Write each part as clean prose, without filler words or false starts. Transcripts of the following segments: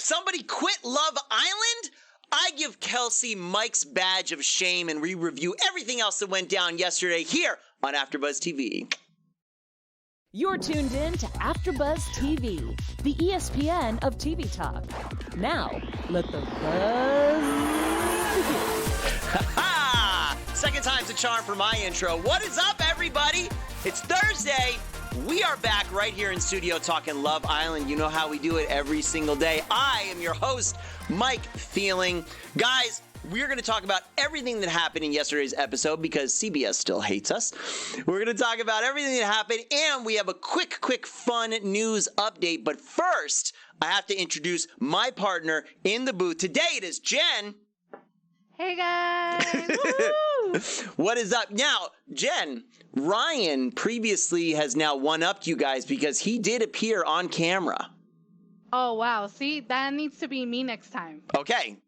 Somebody quit Love Island? I give Kelsey Mike's badge of shame and we review everything else that went down yesterday here on AfterBuzz TV. You're tuned in to AfterBuzz TV, the ESPN of TV talk. Now, let the buzz begin. Ha! Second time's a charm for my intro. What is up, everybody? It's Thursday. We are back right here in studio talking Love Island. You know how we do it every single day. I am your host, Mike Thieling. Guys, we're going to talk about everything that happened in yesterday's episode because CBS still hates us. We're going to talk about everything that happened, and we have a quick fun news update. But first, I have to introduce my partner in the booth. Today it is Jen. Hey guys! What is up? Now, Jen, Ryan previously has now one-upped you guys because he did appear on camera. Oh, wow. See, that needs to be me next time. Okay.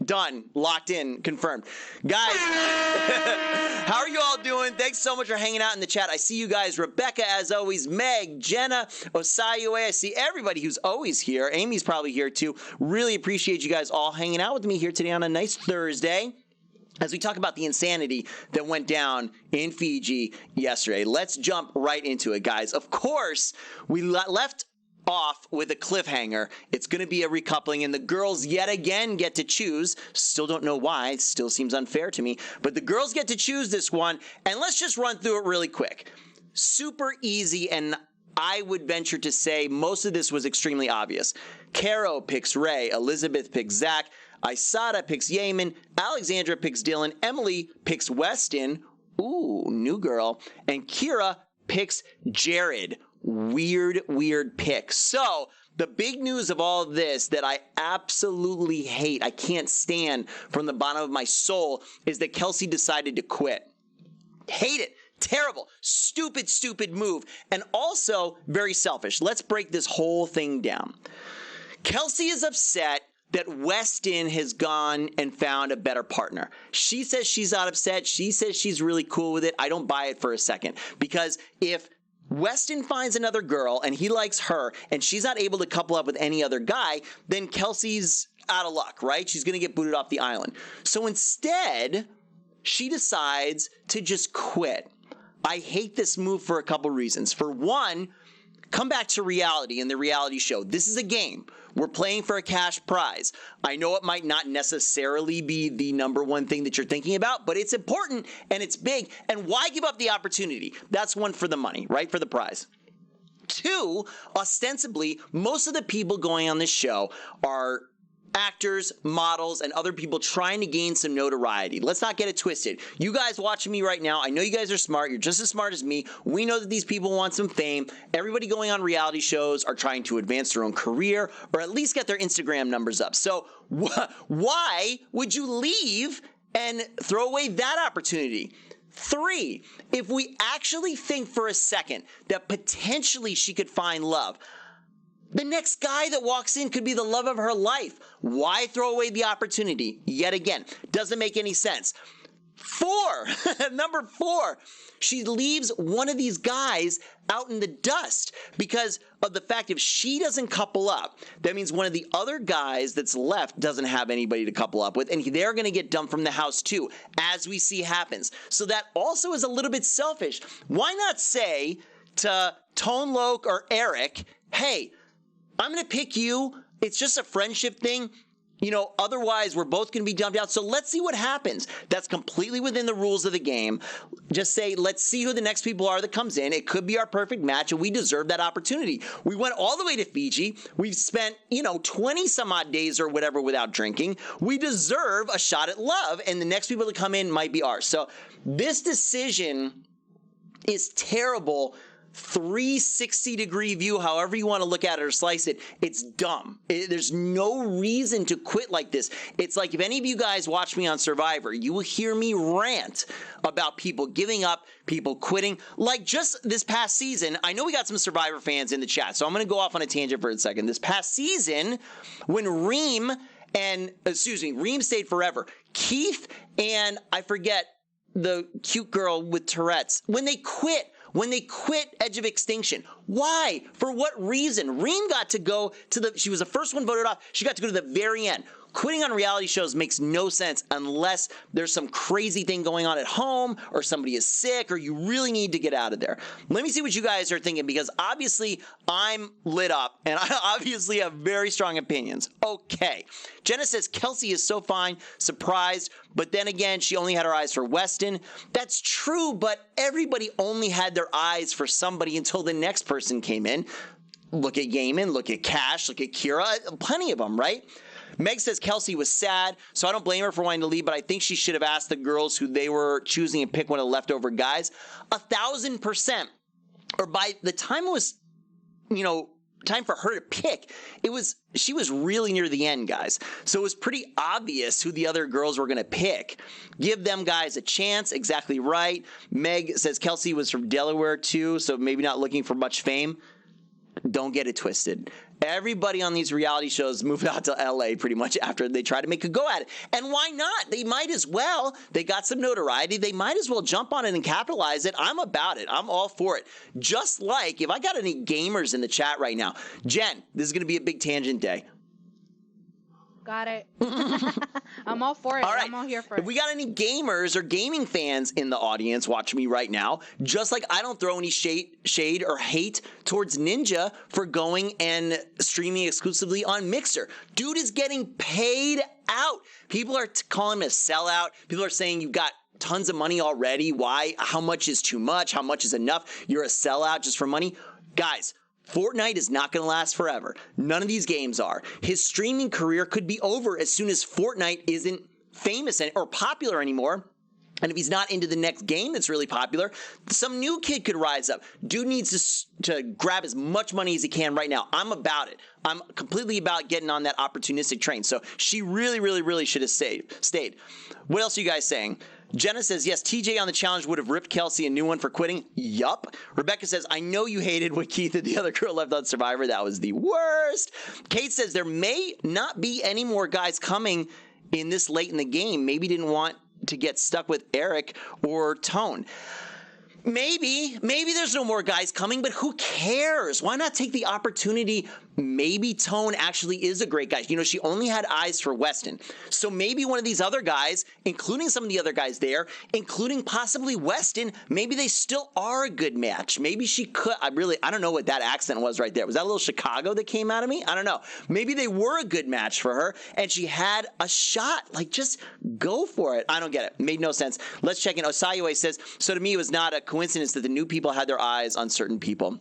Done. Locked in. Confirmed. Guys, how are you all doing? Thanks so much for hanging out in the chat. I see you guys. Rebecca, as always. Meg, Jenna, Osayue. I see everybody who's always here. Amy's probably here too. Really appreciate you guys all hanging out with me here today on a nice Thursday as we talk about the insanity that went down in Fiji yesterday. Let's jump right into it, guys. Of course, we left off with a cliffhanger. It's going to be a recoupling, and the girls yet again get to choose. Still don't know why. It still seems unfair to me. But the girls get to choose this one, and let's just run through it really quick. Super easy, and I would venture to say most of this was extremely obvious. Caro picks Ray. Elizabeth picks Zach. Isada picks Yaman. Alexandra picks Dylan. Emily picks Weston. Ooh, new girl. And Kira picks Jared. Weird pick. So, the big news of all of this that I absolutely hate, I can't stand from the bottom of my soul, is that Kelsey decided to quit. Hate it. Terrible. Stupid move. And also, very selfish. Let's break this whole thing down. Kelsey is upset that Weston has gone and found a better partner. She says she's not upset. She says she's really cool with it. I don't buy it for a second. Because if Weston finds another girl and he likes her and she's not able to couple up with any other guy, then Kelsey's out of luck, right? She's going to get booted off the island. So instead, she decides to just quit. I hate this move for a couple reasons. For one, come back to reality in the reality show. This is a game. We're playing for a cash prize. I know it might not necessarily be the number one thing that you're thinking about, but it's important and it's big. And why give up the opportunity? That's one, for the money, right? For the prize. Two, ostensibly, most of the people going on this show are actors, models, and other people trying to gain some notoriety. Let's not get it twisted. You guys watching me right now, I know you guys are smart. You're just as smart as me. We know that these people want some fame. Everybody going on reality shows are trying to advance their own career or at least get their Instagram numbers up. So why would you leave and throw away that opportunity? Three, if we actually think for a second that potentially she could find love, the next guy that walks in could be the love of her life. Why throw away the opportunity? Yet again, doesn't make any sense. Four, number four, she leaves one of these guys out in the dust because of the fact if she doesn't couple up, that means one of the other guys that's left doesn't have anybody to couple up with, and they're going to get dumped from the house too, as we see happens. So that also is a little bit selfish. Why not say to Tone Loc or Eric, hey, I'm going to pick you. It's just a friendship thing. You know, otherwise we're both going to be dumped out. So let's see what happens. That's completely within the rules of the game. Just say, let's see who the next people are that comes in. It could be our perfect match, and we deserve that opportunity. We went all the way to Fiji. We've spent, 20 some odd days or whatever without drinking. We deserve a shot at love, and the next people to come in might be ours. So this decision is terrible. 360-degree view, however you want to look at it or slice it, it's dumb. There's no reason to quit like this. It's like if any of you guys watch me on Survivor, you will hear me rant about people giving up, people quitting. Like just this past season, I know we got some Survivor fans in the chat, so I'm going to go off on a tangent for a second. This past season, when Reem stayed forever, Keith and I forget the cute girl with Tourette's, when they quit Edge of Extinction, Why? For what reason? Reem got to go to she was the first one voted off. She got to go to the very end. Quitting on reality shows makes no sense unless there's some crazy thing going on at home or somebody is sick or you really need to get out of there. Let me see what you guys are thinking, because obviously I'm lit up and I obviously have very strong opinions. Okay. Jenna says Kelsey is so fine, surprised, but then again, she only had her eyes for Weston. That's true, but everybody only had their eyes for somebody until the next person came in. Look at Gaiman, look at Cash, look at Kira, plenty of them, right? Meg says Kelsey was sad, so I don't blame her for wanting to leave, but I think she should have asked the girls who they were choosing and pick one of the leftover guys. 1,000%. Or by the time it was, time for her to pick, she was really near the end, guys. So it was pretty obvious who the other girls were going to pick. Give them guys a chance. Exactly right. Meg says Kelsey was from Delaware too, so maybe not looking for much fame. Don't get it twisted. Everybody on these reality shows moved out to LA pretty much after they tried to make a go at it. And why not? They might as well. They got some notoriety. They might as well jump on it and capitalize it. I'm about it. I'm all for it. Just like if I got any gamers in the chat right now. Jen, this is going to be a big tangent day. Got it. I'm all for it. All right. I'm all here for it. If we got any gamers or gaming fans in the audience, watch me right now. Just like I don't throw any shade or hate towards Ninja for going and streaming exclusively on Mixer. Dude is getting paid out. People are calling him a sellout. People are saying you've got tons of money already. Why? How much is too much? How much is enough? You're a sellout just for money. Guys, Fortnite is not going to last forever. None of these games are. His streaming career could be over as soon as Fortnite isn't famous or popular anymore. And if he's not into the next game that's really popular, some new kid could rise up. Dude needs to grab as much money as he can right now. I'm about it. I'm completely about getting on that opportunistic train. So she really, really, really should have stayed. What else are you guys saying? Jenna says, yes, TJ on the challenge would have ripped Kelsey a new one for quitting. Yup. Rebecca says, I know you hated what Keith and the other girl left on Survivor. That was the worst. Kate says, there may not be any more guys coming in this late in the game. Maybe didn't want to get stuck with Eric or Tone. Maybe there's no more guys coming, but who cares? Why not take the opportunity? Maybe Tone actually is a great guy. She only had eyes for Weston. So maybe one of these other guys, including some of the other guys there, including possibly Weston, maybe they still are a good match. Maybe she could. I don't know what that accent was right there. Was that a little Chicago that came out of me? I don't know. Maybe they were a good match for her and she had a shot. Like, just go for it. I don't get it. Made no sense. Let's check in. Osayue says, so to me, it was not a coincidence that the new people had their eyes on certain people.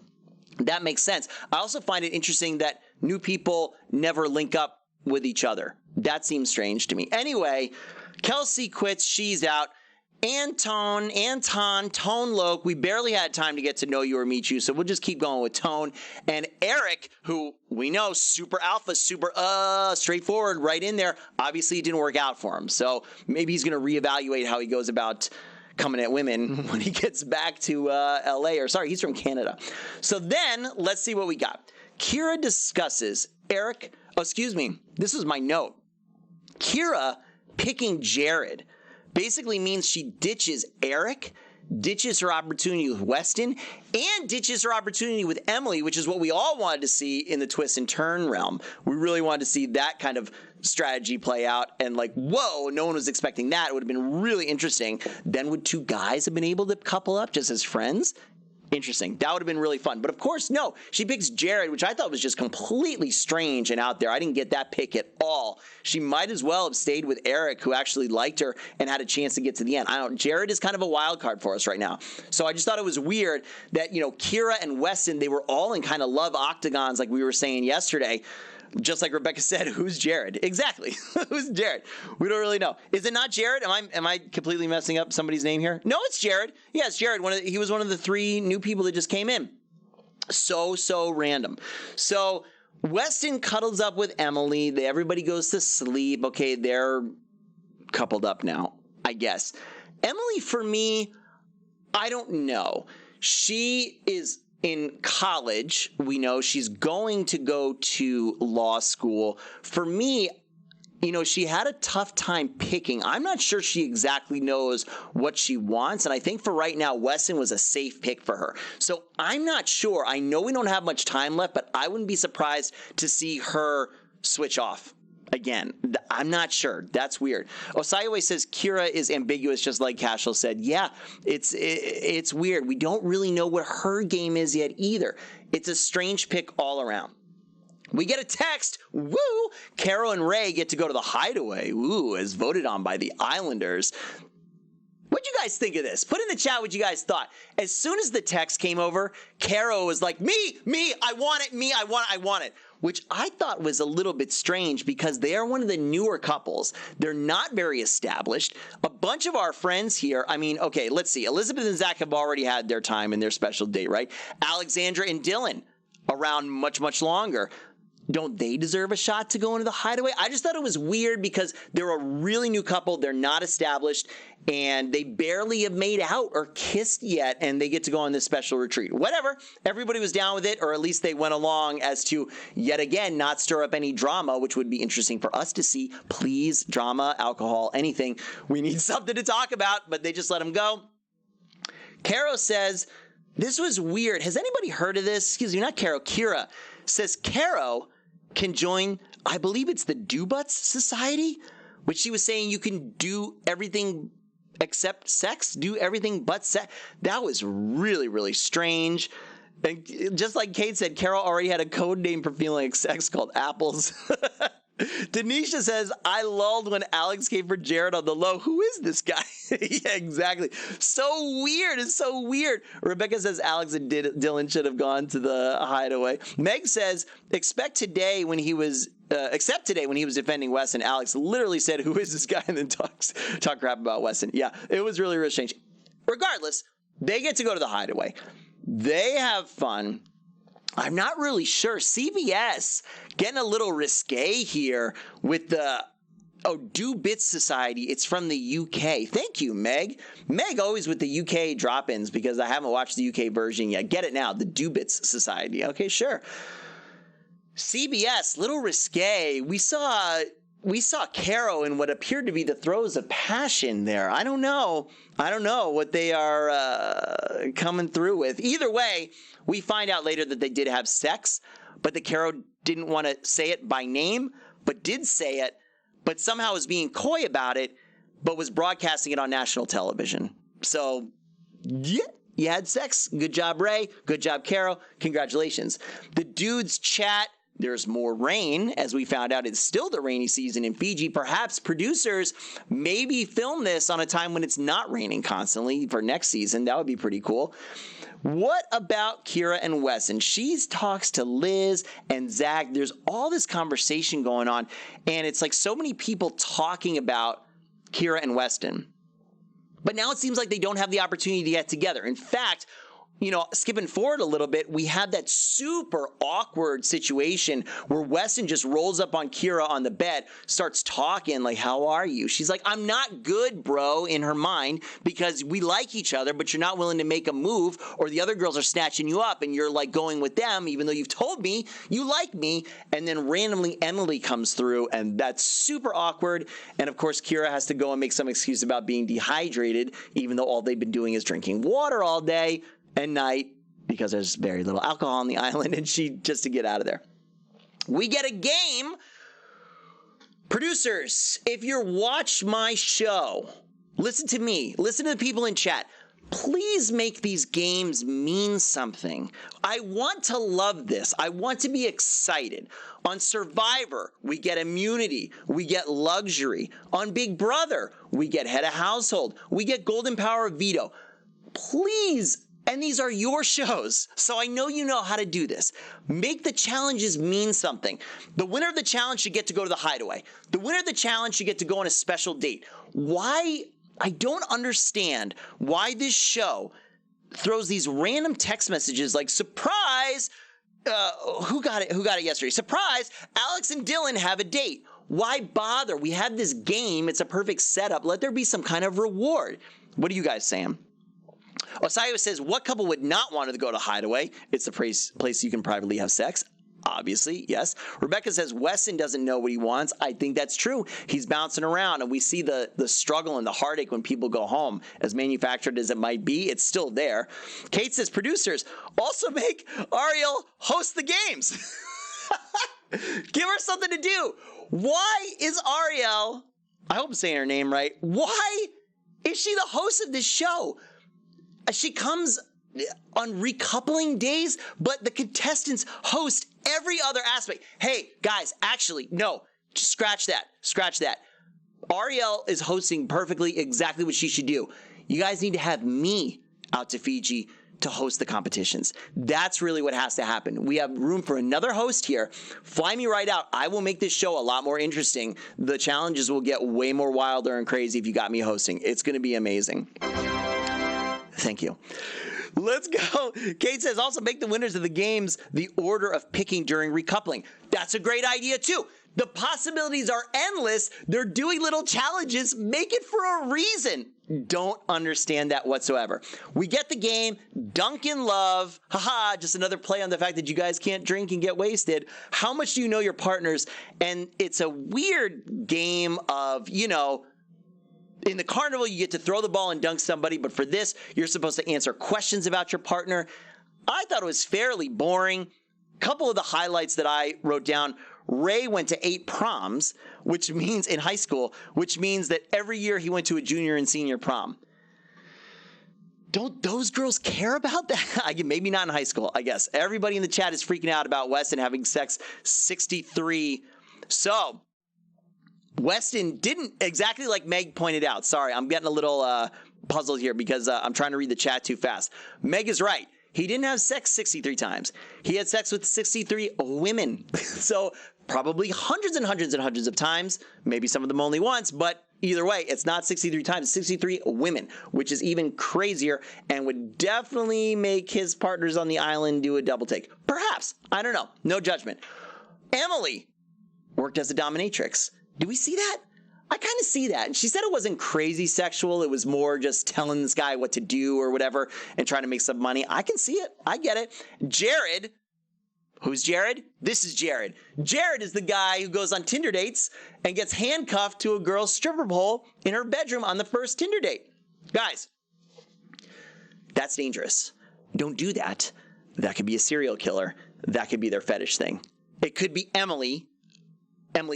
That makes sense. I also find it interesting that new people never link up with each other. That seems strange to me. Anyway, Kelsey quits. She's out. Tone Loke, we barely had time to get to know you or meet you, so we'll just keep going with Tone. And Eric, who we know, super alpha, super straightforward, right in there. Obviously, it didn't work out for him. So maybe he's going to reevaluate how he goes about coming at women when he gets back to LA, or sorry, he's from Canada. So then let's see what we got. Kira discusses this was my note. Kira picking Jared basically means she ditches Eric, ditches her opportunity with Weston, and ditches her opportunity with Emily, which is what we all wanted to see in the twist and turn realm. We really wanted to see that kind of strategy play out, and whoa, no one was expecting that. It would have been really interesting. Then would two guys have been able to couple up just as friends? Interesting. That would have been really fun. But of course, no. She picks Jared, which I thought was just completely strange and out there. I didn't get that pick at all. She might as well have stayed with Eric, who actually liked her and had a chance to get to the end. Jared is kind of a wild card for us right now. So I just thought it was weird that, Kira and Weston, they were all in kind of love octagons like we were saying yesterday. Just like Rebecca said, who's Jared? Exactly. Who's Jared? We don't really know. Is it not Jared? Am I completely messing up somebody's name here? No, it's Jared. Yeah, it's Jared. He was one of the 3 new people that just came in. So random. So Weston cuddles up with Emily. Everybody goes to sleep. Okay, they're coupled up now, I guess. Emily, for me, I don't know. She is in college. We know she's going to go to law school. For me, she had a tough time picking. I'm not sure she exactly knows what she wants, and I think for right now, Weston was a safe pick for her. So I'm not sure. I know we don't have much time left, but I wouldn't be surprised to see her switch off again. I'm not sure. That's weird. Osaiwe says Kira is ambiguous, just like Cashel said. Yeah, it's weird. We don't really know what her game is yet either. It's a strange pick all around. We get a text, woo! Caro and Ray get to go to the Hideaway, woo, as voted on by the Islanders. What'd you guys think of this? Put in the chat what you guys thought. As soon as the text came over, Caro was like, me, I want it, I want it. Which I thought was a little bit strange because they are one of the newer couples. They're not very established. A bunch of our friends here, okay, let's see. Elizabeth and Zach have already had their time and their special date, right? Alexandra and Dylan around much, much longer. Don't they deserve a shot to go into the Hideaway? I just thought it was weird because they're a really new couple. They're not established, and they barely have made out or kissed yet, and they get to go on this special retreat. Whatever. Everybody was down with it, or at least they went along as to, yet again, not stir up any drama, which would be interesting for us to see. Please, drama, alcohol, anything. We need something to talk about, but they just let them go. Caro says, this was weird. Has anybody heard of this? Excuse me, not Caro. Kira says Caro can join, I believe it's the Do-Butts Society, which she was saying you can do everything except sex, do everything but sex. That was really, really strange. And just like Kate said, Carol already had a code name for feeling like sex called Apples. Denisha says, I lulled when Alex came for Jared on the low. Who is this guy? Yeah, exactly. So weird. It's so weird. Rebecca says Alex and Dylan should have gone to the Hideaway. Meg says, except today when he was defending Weston, Alex literally said, who is this guy? And then talk crap about Weston. Yeah, it was really, really strange. Regardless, they get to go to the Hideaway. They have fun. I'm not really sure. CBS getting a little risque here with the Do-Bits Society. It's from the UK. Thank you, Meg. Meg always with the UK drop-ins because I haven't watched the UK version yet. Get it now. The Do-Bits Society. Okay, sure. CBS, little risque. We saw Caro in what appeared to be the throes of passion there. I don't know what they are coming through with. Either way, we find out later that they did have sex, but that Caro didn't want to say it by name, but did say it, but somehow was being coy about it, but was broadcasting it on national television. So, yeah, you had sex. Good job, Ray. Good job, Caro. Congratulations. The dudes chat. There's more rain. As we found out, it's still the rainy season in Fiji. Perhaps producers maybe film this on a time when it's not raining constantly for next season. That would be pretty cool. What about Kira and Weston? She talks to Liz and Zach. There's all this conversation going on, and it's like so many people talking about Kira and Weston. But now it seems like they don't have the opportunity to get together. In fact, skipping forward a little bit, we had that super awkward situation where Weston just rolls up on Kira on the bed, starts talking like, how are you? She's like, I'm not good, bro, in her mind, because we like each other, but you're not willing to make a move, or the other girls are snatching you up and you're like going with them, even though you've told me you like me. And then randomly Emily comes through, and that's super awkward. And of course, Kira has to go and make some excuse about being dehydrated, even though all they've been doing is drinking water all day and night because there's very little alcohol on the island, and just to get out of there. We get a game. Producers, if you watch my show, listen to me, listen to the people in chat. Please make these games mean something. I want to love this. I want to be excited. On Survivor, we get immunity. We get luxury. On Big Brother, we get head of household. We get golden power of veto. Please. And these are your shows, so I know you know how to do this. Make the challenges mean something. The winner of the challenge should get to go to the Hideaway. The winner of the challenge should get to go on a special date. Why? I don't understand why this show throws these random text messages like, surprise, who got it yesterday? Surprise, Alex and Dylan have a date. Why bother? We have this game. It's a perfect setup. Let there be some kind of reward. What are you guys saying? Osayo says, what couple would not want to go to Hideaway? It's the place you can privately have sex. Obviously, yes. Rebecca says Weston doesn't know what he wants. I think that's true. He's bouncing around, and we see the struggle and the heartache when people go home. As manufactured as it might be, it's still there. Kate says producers also make Ariel host the games. Give her something to do. Why is Ariel, I hope I'm saying her name right, why is she the host of this show? She comes on recoupling days, but the contestants host every other aspect. Hey, guys, actually, no, just scratch that. Ariel is hosting perfectly exactly what she should do. You guys need to have me out to Fiji to host the competitions. That's really what has to happen. We have room for another host here. Fly me right out. I will make this show a lot more interesting. The challenges will get way more wilder and crazy if you got me hosting. It's going to be amazing. Thank you. Let's go. Kate says also make the winners of the games the order of picking during recoupling. That's a great idea too. The possibilities are endless. They're doing little challenges. Make it for a reason. Don't understand that whatsoever. We get the game. Duncan Love. Haha, just another play on the fact that you guys can't drink and get wasted. How much do you know your partners? And it's a weird game of, in the carnival, you get to throw the ball and dunk somebody, but for this, you're supposed to answer questions about your partner. I thought it was fairly boring. A couple of the highlights that I wrote down, Ray went to 8 proms, which means in high school, which means that every year he went to a junior and senior prom. Don't those girls care about that? Maybe not in high school, I guess. Everybody in the chat is freaking out about Weston having sex 63. So Weston didn't, exactly like Meg pointed out. Sorry, I'm getting a little puzzled here because I'm trying to read the chat too fast. Meg is right. He didn't have sex 63 times. He had sex with 63 women. So probably hundreds and hundreds and hundreds of times. Maybe some of them only once, but either way, it's not 63 times. It's 63 women, which is even crazier and would definitely make his partners on the island do a double take. Perhaps. I don't know. No judgment. Emily worked as a dominatrix. Do we see that? I kind of see that. And she said it wasn't crazy sexual. It was more just telling this guy what to do or whatever and trying to make some money. I can see it. I get it. Jared. Who's Jared? This is Jared. Jared is the guy who goes on Tinder dates and gets handcuffed to a girl's stripper pole in her bedroom on the first Tinder date. Guys, that's dangerous. Don't do that. That could be a serial killer. That could be their fetish thing. It could be Emily's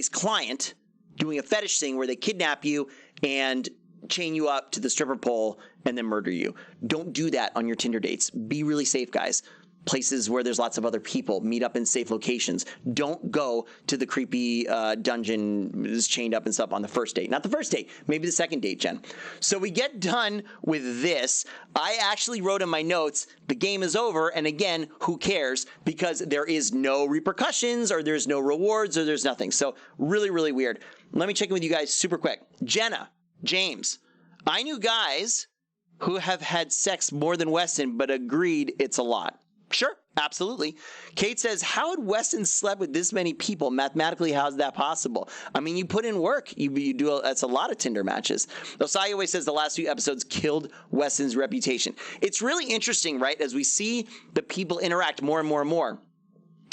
client, doing a fetish thing where they kidnap you and chain you up to the stripper pole and then murder you. Don't do that on your Tinder dates. Be really safe, guys. Places where there's lots of other people. Meet up in safe locations. Don't go to the creepy dungeon is chained up and stuff on the first date. Not the first date. Maybe the second date, Jen. So we get done with this. I actually wrote in my notes, the game is over. And again, who cares? Because there is no repercussions or there's no rewards or there's nothing. So really, really weird. Let me check in with you guys super quick. Jenna, James, I knew guys who have had sex more than Weston, but agreed it's a lot. Sure, absolutely. Kate says, how had Weston slept with this many people? Mathematically, how's that possible? I mean, you put in work. You do. That's a lot of Tinder matches. Hideaway says the last few episodes killed Weston's reputation. It's really interesting, right? As we see the people interact more and more and more,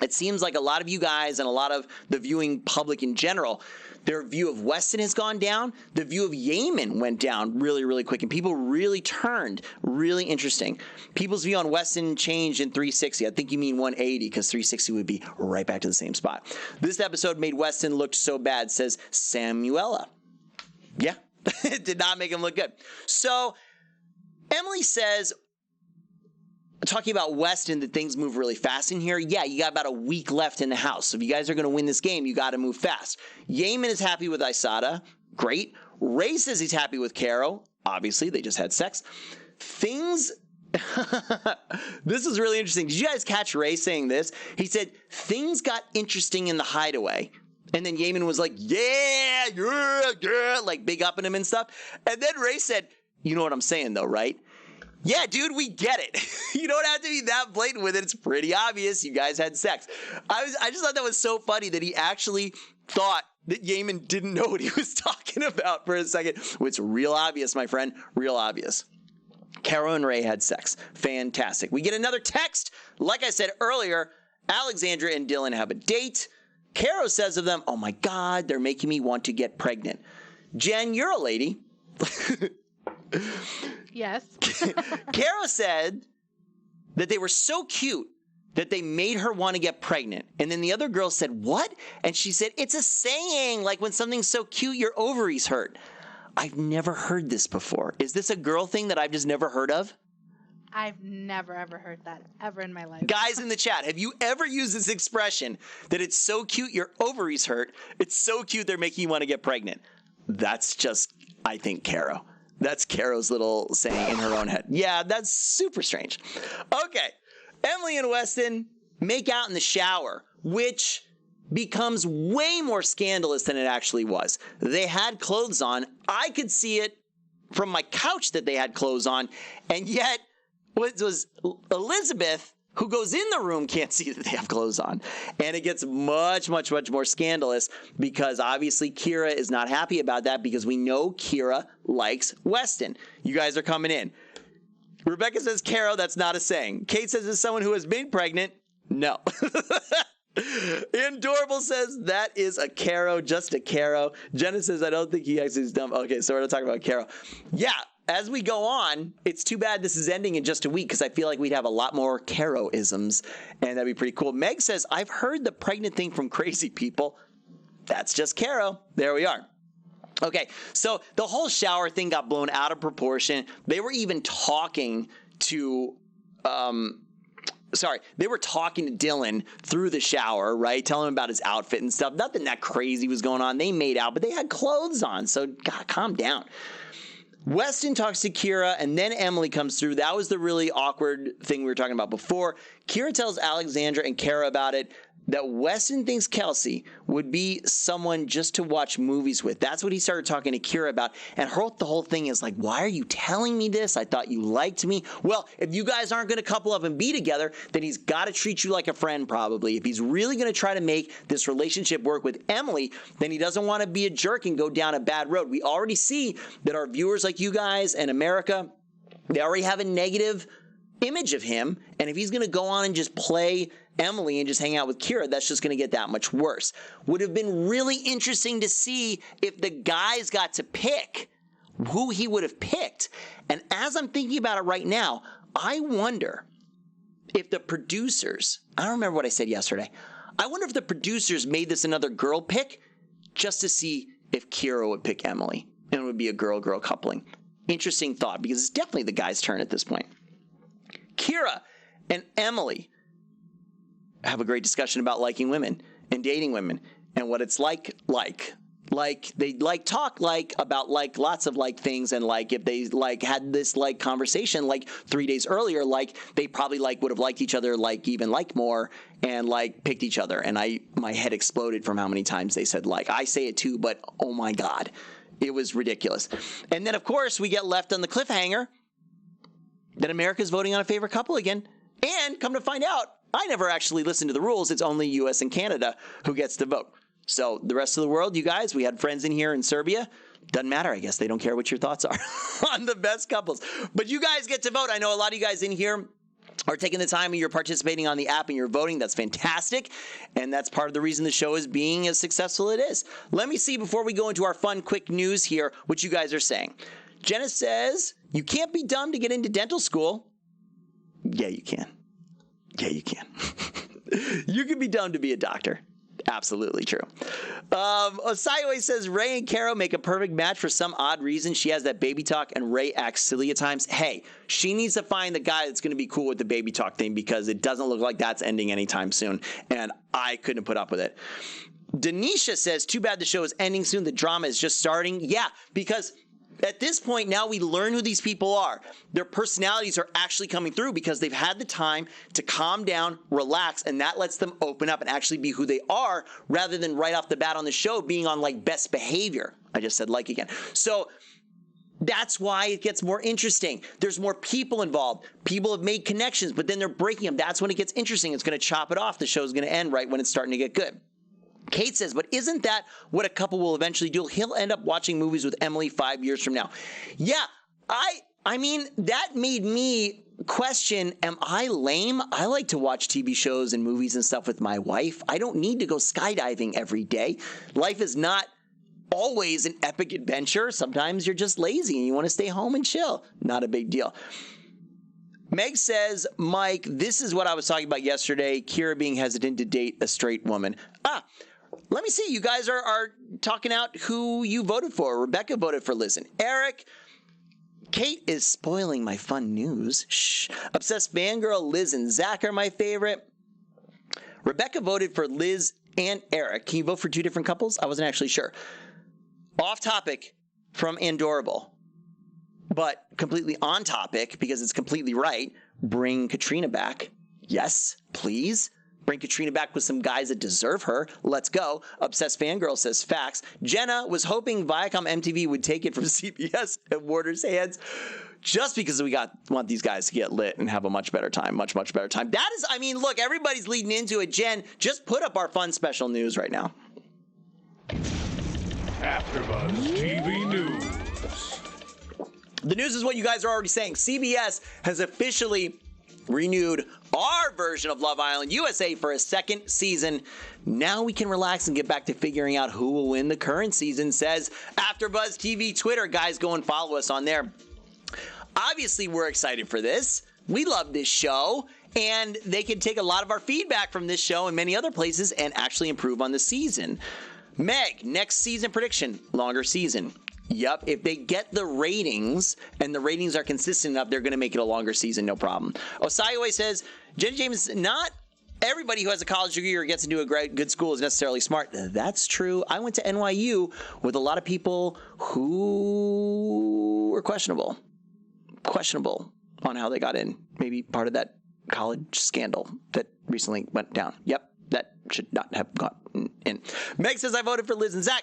it seems like a lot of you guys and a lot of the viewing public in general, their view of Weston has gone down. The view of Yemen went down really, really quick, and people really turned. Really interesting. People's view on Weston changed in 360. I think you mean 180, because 360 would be right back to the same spot. This episode made Weston look so bad, says Samuela. Yeah, it did not make him look good. So Emily says, talking about Weston, that things move really fast in here. Yeah, you got about a week left in the house. So if you guys are going to win this game, you got to move fast. Yemen is happy with Isada. Great. Ray says he's happy with Caro. Obviously, they just had sex. Things... This is really interesting. Did you guys catch Ray saying this? He said, things got interesting in the Hideaway. And then Yemen was like, yeah, like big upping him and stuff. And then Ray said, you know what I'm saying though, right? Yeah, dude, we get it. You don't have to be that blatant with it. It's pretty obvious you guys had sex. I just thought that was so funny that he actually thought that Yemen didn't know what he was talking about for a second. It's real obvious, my friend. Real obvious. Caro and Ray had sex. Fantastic. We get another text. Like I said earlier, Alexandra and Dylan have a date. Caro says of them, oh my God, they're making me want to get pregnant. Jen, you're a lady. Yes. Caro said that they were so cute that they made her want to get pregnant. And then the other girl said, what? And she said, it's a saying, like when something's so cute, your ovaries hurt. I've never heard this before. Is this a girl thing that I've just never heard of? I've never, ever heard that ever in my life. Guys in the chat, have you ever used this expression that it's so cute your ovaries hurt? It's so cute they're making you want to get pregnant. That's just, I think, Caro. That's Caro's little saying in her own head. Yeah, that's super strange. Okay. Emily and Weston make out in the shower, which becomes way more scandalous than it actually was. They had clothes on. I could see it from my couch that they had clothes on, and yet it was Elizabeth who goes in the room can't see that they have clothes on. And it gets much, much, much more scandalous because obviously Kira is not happy about that because we know Kira likes Weston. You guys are coming in. Rebecca says, Caro, that's not a saying. Kate says, as someone who has been pregnant, no. Adorable says, that is a Caro, just a Caro. Jenna says, I don't think he actually is dumb. Okay, so we're going to talk about Caro. Yeah, as we go on, it's too bad this is ending in just a week because I feel like we'd have a lot more Caro-isms, and that'd be pretty cool. Meg says, I've heard the pregnant thing from crazy people. That's just Caro. There we are. Okay, so the whole shower thing got blown out of proportion. They were even talking to, they were talking to Dylan through the shower, right? Telling him about his outfit and stuff. Nothing that crazy was going on. They made out, but they had clothes on, so God, calm down. Weston talks to Kira, and then Emily comes through. That was the really awkward thing we were talking about before. Kira tells Alexandra and Kara about it, that Weston thinks Kelsey would be someone just to watch movies with. That's what he started talking to Kira about. And the whole thing is like, why are you telling me this? I thought you liked me. Well, if you guys aren't going to couple up and be together, then he's got to treat you like a friend probably. If he's really going to try to make this relationship work with Emily, then he doesn't want to be a jerk and go down a bad road. We already see that our viewers like you guys and America, they already have a negative image of him. And if he's going to go on and just play Emily and just hang out with Kira, that's just going to get that much worse. Would have been really interesting to see if the guys got to pick who he would have picked. And as I'm thinking about it right now, I wonder if the producers, I don't remember what I said yesterday, I wonder if the producers made this another girl pick just to see if Kira would pick Emily and it would be a girl-girl coupling. Interesting thought, because it's definitely the guy's turn at this point. Kira and Emily have a great discussion about liking women and dating women and what it's like they talk about lots of things, and if they had this conversation 3 days earlier, they probably would have liked each other even more and picked each other. And my head exploded from how many times they said I say it too, but oh my God, it was ridiculous. And then of course we get left on the cliffhanger that America's voting on a favorite couple again. And come to find out, I never actually listened to the rules. It's only US and Canada who gets to vote. So the rest of the world, you guys, we had friends in here in Serbia. Doesn't matter, I guess. They don't care what your thoughts are on the best couples. But you guys get to vote. I know a lot of you guys in here are taking the time and you're participating on the app and you're voting. That's fantastic. And that's part of the reason the show is being as successful as it is. Let me see before we go into our fun, quick news here, what you guys are saying. Jenna says, you can't be dumb to get into dental school. Yeah, you can. Yeah, you can. You can be dumb to be a doctor. Absolutely true. Hideaway says, Ray and Caro make a perfect match for some odd reason. She has that baby talk and Ray acts silly at times. Hey, she needs to find the guy that's going to be cool with the baby talk thing because it doesn't look like that's ending anytime soon. And I couldn't put up with it. Denisha says, too bad the show is ending soon. The drama is just starting. Yeah, because at this point, now we learn who these people are. Their personalities are actually coming through because they've had the time to calm down, relax, and that lets them open up and actually be who they are rather than right off the bat on the show being on best behavior. I just said again. So that's why it gets more interesting. There's more people involved. People have made connections, but then they're breaking them. That's when it gets interesting. It's going to chop it off. The show's going to end right when it's starting to get good. Kate says, but isn't that what a couple will eventually do? He'll end up watching movies with Emily 5 years from now. Yeah, I I mean, that made me question, am I lame? I like to watch TV shows and movies and stuff with my wife. I don't need to go skydiving every day. Life is not always an epic adventure. Sometimes you're just lazy and you want to stay home and chill. Not a big deal. Meg says, Mike, this is what I was talking about yesterday. Kira being hesitant to date a straight woman. Let me see. You guys are talking out who you voted for. Rebecca voted for Liz and Eric. Kate is spoiling my fun news. Shh. Obsessed fangirl Liz and Zach are my favorite. Rebecca voted for Liz and Eric. Can you vote for two different couples? I wasn't actually sure. Off topic from Andorable, but completely on topic because it's completely right. Bring Katrina back. Yes, please. Bring Katrina back with some guys that deserve her. Let's go. Obsessed Fangirl says facts. Jenna was hoping Viacom MTV would take it from CBS and Warner's hands just because we want these guys to get lit and have a much better time. Much, much better time. That is, I mean, look, everybody's leading into it. Jen, just put up our fun special news right now. AfterBuzz TV News. The news is what you guys are already saying. CBS has officially renewed our version of Love Island USA for a second season. Now we can relax and get back to figuring out who will win the current season, says AfterBuzz TV Twitter. Guys, go and follow us on there. Obviously, we're excited for this. We love this show, and they can take a lot of our feedback from this show and many other places and actually improve on the season. Meg, next season prediction, longer season. Yep, if they get the ratings and the ratings are consistent enough, they're going to make it a longer season, no problem. Osaiwe says, Jenny James, not everybody who has a college degree or gets into a good school is necessarily smart. That's true. I went to NYU with a lot of people who were questionable on how they got in. Maybe part of that college scandal that recently went down. Yep, that should not have gotten in. Meg says, I voted for Liz and Zach.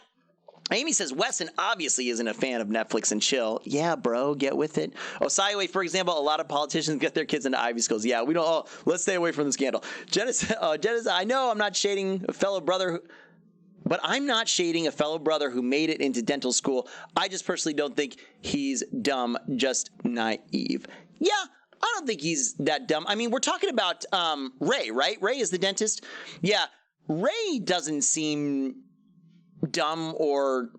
Amy says, Weston obviously isn't a fan of Netflix and chill. Yeah, bro, get with it. Osaiwe, for example, a lot of politicians get their kids into Ivy schools. Yeah, we don't, let's stay away from the scandal. Jenna says, I know I'm not shading a fellow brother, but I'm not shading a fellow brother who made it into dental school. I just personally don't think he's dumb, just naive. Yeah, I don't think he's that dumb. I mean, we're talking about Ray, right? Ray is the dentist. Yeah, Ray doesn't seem dumb or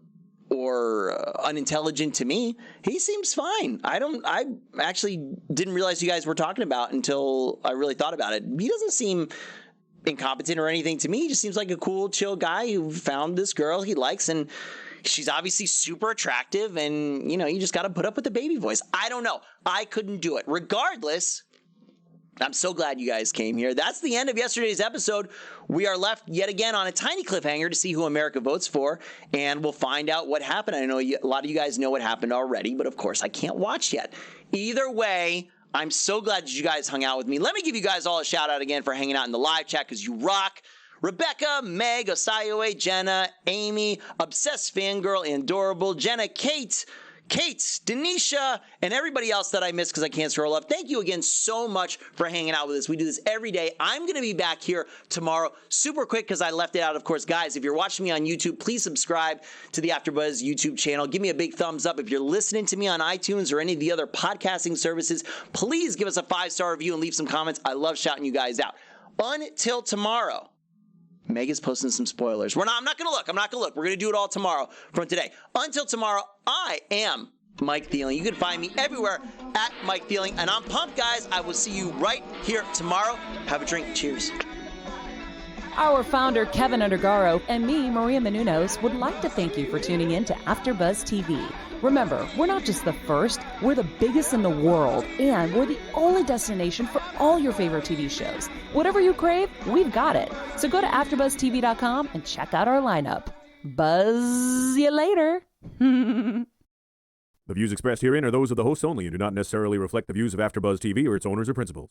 unintelligent to me. He seems fine. I actually didn't realize you guys were talking about until I really thought about it. He doesn't seem incompetent or anything to me. He just seems like a cool, chill guy who found this girl he likes, and she's obviously super attractive, and you know, you just got to put up with the baby voice. I don't know. I couldn't do it. Regardless, I'm so glad you guys came here. That's the end of yesterday's episode. We are left yet again on a tiny cliffhanger to see who America votes for, and we'll find out what happened. I know a lot of you guys know what happened already, but of course I can't watch yet. Either way, I'm so glad that you guys hung out with me. Let me give you guys all a shout out again for hanging out in the live chat because you rock. Rebecca, Meg, Osaiwe, Jenna, Amy, Obsessed Fangirl, Adorable, Jenna, Kate, Denisha, and everybody else that I missed because I can't scroll up. Thank you again so much for hanging out with us. We do this every day. I'm going to be back here tomorrow super quick because I left it out, of course. Guys, if you're watching me on YouTube, please subscribe to the AfterBuzz YouTube channel. Give me a big thumbs up. If you're listening to me on iTunes or any of the other podcasting services, please give us a 5-star review and leave some comments. I love shouting you guys out. Until tomorrow. Meg is posting some spoilers. I'm not going to look. We're going to do it all tomorrow from today. Until tomorrow, I am Mike Thieling. You can find me everywhere at Mike Thieling. And I'm pumped, guys. I will see you right here tomorrow. Have a drink. Cheers. Our founder, Keven Undergaro, and me, Maria Menounos, would like to thank you for tuning in to AfterBuzz TV. Remember, we're not just the first, we're the biggest in the world, and we're the only destination for all your favorite TV shows. Whatever you crave, we've got it. So go to AfterBuzzTV.com and check out our lineup. Buzz you later. The views expressed herein are those of the hosts only and do not necessarily reflect the views of AfterBuzz TV or its owners or principals.